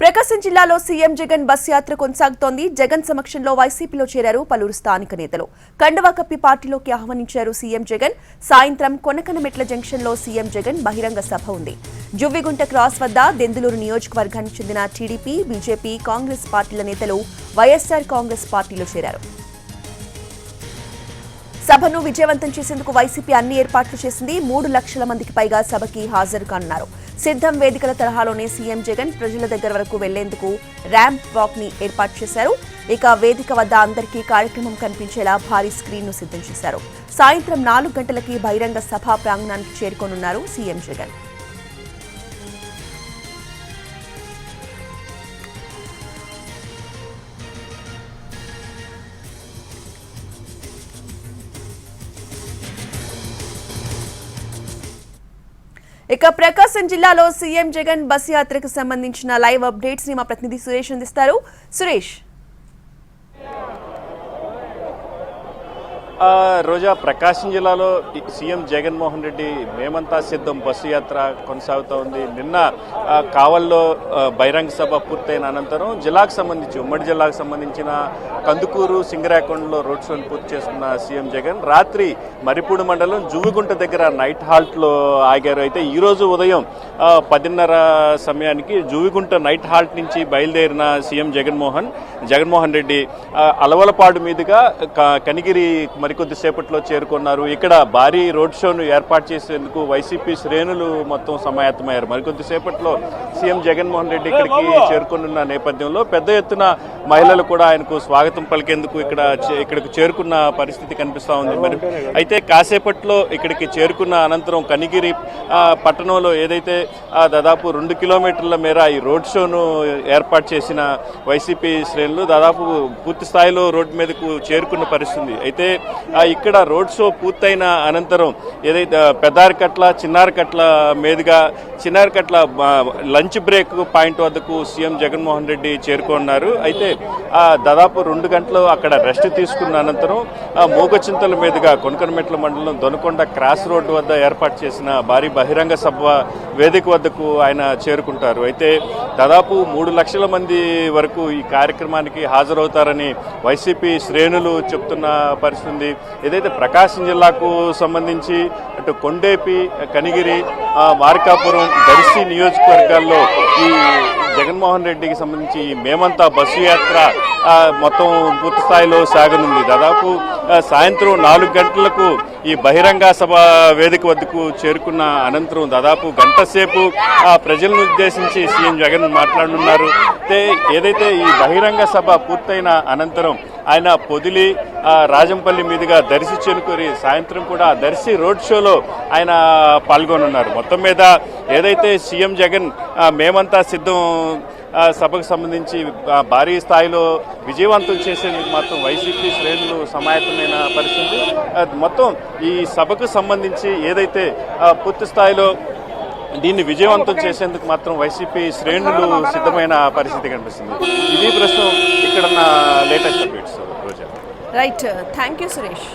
ప్రకాశం జిల్లాలో CM Jagan bus యాత్ర కొనసాగుతోంది. జగన్ సమక్షంలో వైసీపీలో చేరారు పలువురు స్థానిక నేతలు. కండువా కప్పి పార్టీలోకి ఆహ్వానించారు సీఎం జగన్. సాయంత్రం కొనకనమెట్ల జంక్షన్లో సీఎం జగన్ బహిరంగ సభ ఉంది. జువ్విగుంట క్రాస్ వద్ద దెందులూరు నియోజకవర్గానికి చెందిన టీడీపీ, బీజేపీ, కాంగ్రెస్ పార్టీల నేతలు వైఎస్సార్ కాంగ్రెస్ పార్టీలో చేరారు. సభను విజయవంతం చేసేందుకు వైసీపీ అన్ని ఏర్పాట్లు చేసింది. 3 లక్షల మందికి పైగా సభకి హాజరు కానున్నారు. సిద్ధం వేదికల తరహాలోనే సీఎం జగన్ ప్రజల దగ్గర వరకు వెళ్లేందుకు ర్యాంప్ వాక్ ని ఏర్పాటు చేశారు. ఇక వేదిక వద్ద అందరికీ కార్యక్రమం కనిపించేలా భారీ స్క్రీన్ ను సిద్ధం చేశారు. సాయంత్రం 4 గంటలకి బహిరంగ సభా ప్రాంగణానికి చేరుకోనున్నారు సీఎం జగన్. ఇక ప్రకాశం జిల్లాలో సీఎం జగన్ బస్ యాత్రకు సంబంధించిన లైవ్ అప్డేట్స్ ని మా ప్రతినిధి సురేష్ అందిస్తారు. సురేష్, రోజా, ప్రకాశం జిల్లాలో సీఎం జగన్మోహన్ రెడ్డి మేమంతా సిద్ధం బస్సు యాత్ర కొనసాగుతూ ఉంది. నిన్న కావల్లో బహిరంగ సభ పూర్తయిన అనంతరం జిల్లాకు సంబంధించి ఉమ్మడి జిల్లాకు సంబంధించిన కందుకూరు, సింగరాకొండలో రోడ్ షోను పూర్తి చేసుకున్న సీఎం జగన్ రాత్రి మరిపూడి మండలం జువ్విగుంట దగ్గర నైట్ హాల్ట్లో ఆగారు. అయితే ఈరోజు ఉదయం 10:30 సమయానికి జువ్విగుంట నైట్ హాల్ట్ నుంచి బయలుదేరిన సీఎం జగన్మోహన్ రెడ్డి అలవలపాడు మీదుగా కనిగిరి మరికొద్దిసేపట్లో చేరుకున్నారు. ఇక్కడ భారీ రోడ్ షోను ఏర్పాటు చేసేందుకు వైసీపీ శ్రేణులు మొత్తం సమాయత్తమయ్యారు. మరికొద్దిసేపట్లో సీఎం జగన్మోహన్ రెడ్డి ఇక్కడికి చేరుకున్న నేపథ్యంలో పెద్ద ఎత్తున మహిళలు కూడా ఆయనకు స్వాగతం పలికేందుకు ఇక్కడికి చేరుకున్న పరిస్థితి కనిపిస్తూ ఉంది. మరి అయితే కాసేపట్లో ఇక్కడికి చేరుకున్న అనంతరం కనిగిరి పట్టణంలో ఏదైతే దాదాపు 2 కిలోమీటర్ల మేర ఈ రోడ్ షోను ఏర్పాటు చేసిన వైసీపీ శ్రేణులు దాదాపు పూర్తి స్థాయిలో రోడ్డు మీదకు చేరుకున్న పరిస్థితి. అయితే ఇక్కడ రోడ్ షో పూర్తయిన అనంతరం ఏదైతే పెద్దారికట్ల, చిన్నారికట్ల మీదుగా చిన్నారికట్ల లంచ్ బ్రేక్ పాయింట్ వద్దకు సీఎం జగన్మోహన్ రెడ్డి చేరుకున్నారు. అయితే దాదాపు 2 గంటలు అక్కడ రెస్ట్ తీసుకున్న అనంతరం మూగచింతల మీదుగా కొనకనమెట్ల మండలం దొనకొండ క్రాస్ రోడ్డు వద్ద ఏర్పాటు చేసిన భారీ బహిరంగ సభ వేదిక వద్దకు ఆయన చేరుకుంటారు. అయితే దాదాపు 3 లక్షల మంది వరకు ఈ కార్యక్రమానికి హాజరవుతారని వైసీపీ శ్రేణులు చెప్తున్న పరిస్థితి. ఏదైతే ప్రకాశం జిల్లాకు సంబంధించి అటు కొండేపి, కనిగిరి, మార్కాపురం, దర్శి నియోజకవర్గాల్లో ఈ జగన్మోహన్ రెడ్డికి సంబంధించి మేమంతా బస్సు యాత్ర మొత్తం పూర్తి స్థాయిలో సాగనుంది. దాదాపు సాయంత్రం 4 గంటలకు ఈ బహిరంగ సభ వేదిక వద్దకు చేరుకున్న అనంతరం దాదాపు గంట సేపు ప్రజలను ఉద్దేశించి సీఎం జగన్ మాట్లాడనున్నారు. ఏదైతే ఈ బహిరంగ సభ పూర్తయిన అనంతరం ఆయన పొదిలి, రాజంపల్లి మీదుగా దర్శి చేరుకొని సాయంత్రం కూడా దర్శి రోడ్ షోలో ఆయన పాల్గొనున్నారు. మొత్తం మీద ఏదైతే సీఎం జగన్ మేమంతా సిద్ధం సభకు సంబంధించి భారీ స్థాయిలో విజయవంతం చేసేందుకు మాత్రం వైసీపీ శ్రేణులు సమాయత్తమైన పరిస్థితి. మొత్తం ఈ సభకు సంబంధించి ఏదైతే పూర్తి స్థాయిలో దీన్ని విజయవంతం చేసేందుకు మాత్రం వైసీపీ శ్రేణులు సిద్ధమైన పరిస్థితి కనిపిస్తుంది. ఇది ప్రస్తుతం ఇక్కడ latest updates. Roja, right, thank you Suresh.